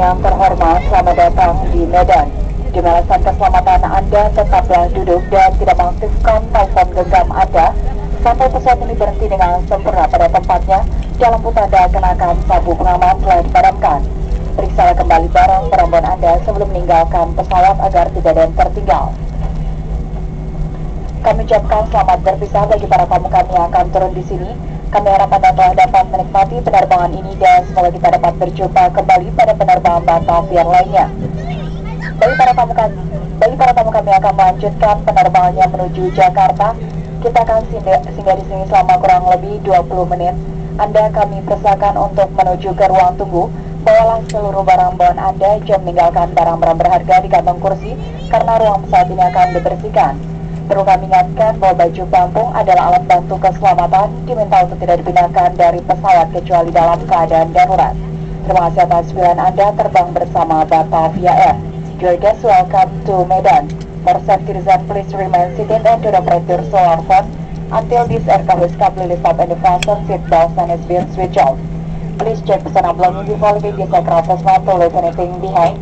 yang terhormat, selamat datang di Medan. Di alasan keselamatan Anda, tetaplah duduk dan tidak mengaktifkan telepon genggam Anda sampai pesawat ini berhenti dengan sempurna pada tempatnya. Dalam tanda kenakan sabuk pengaman telah dipadamkan. Periksalah kembali barang Anda sebelum meninggalkan pesawat agar tidak ada yang tertinggal. Kami ucapkan selamat berpisah bagi para tamu kami yang akan turun di sini. Kami harap Anda telah dapat menikmati penerbangan ini dan semoga kita dapat berjumpa kembali pada penerbangan Batavia lainnya. Bagi para tamu kami yang akan melanjutkan penerbangannya menuju Jakarta, kita akan singgah di sini selama kurang lebih 20 menit. Anda kami persilakan untuk menuju ke ruang tunggu. Bawalah seluruh barang bawaan Anda, jangan meninggalkan barang-barang berharga di kantong kursi karena ruang pesawat ini akan dibersihkan. Perlu kami ingatkan bahwa baju pelampung adalah alat bantu keselamatan, diminta untuk tidak dipindahkan dari pesawat kecuali dalam keadaan darurat. Terima kasih atas pilihan Anda terbang bersama Batavia Air. Your guests welcome to Medan. For safety reasons, please remain seated and do not operate your solar phone until this aircraft is completely stopped and the fasten seat belts has been switched off. Please check personal belongings before leaving this aircraft as not to leave anything behind.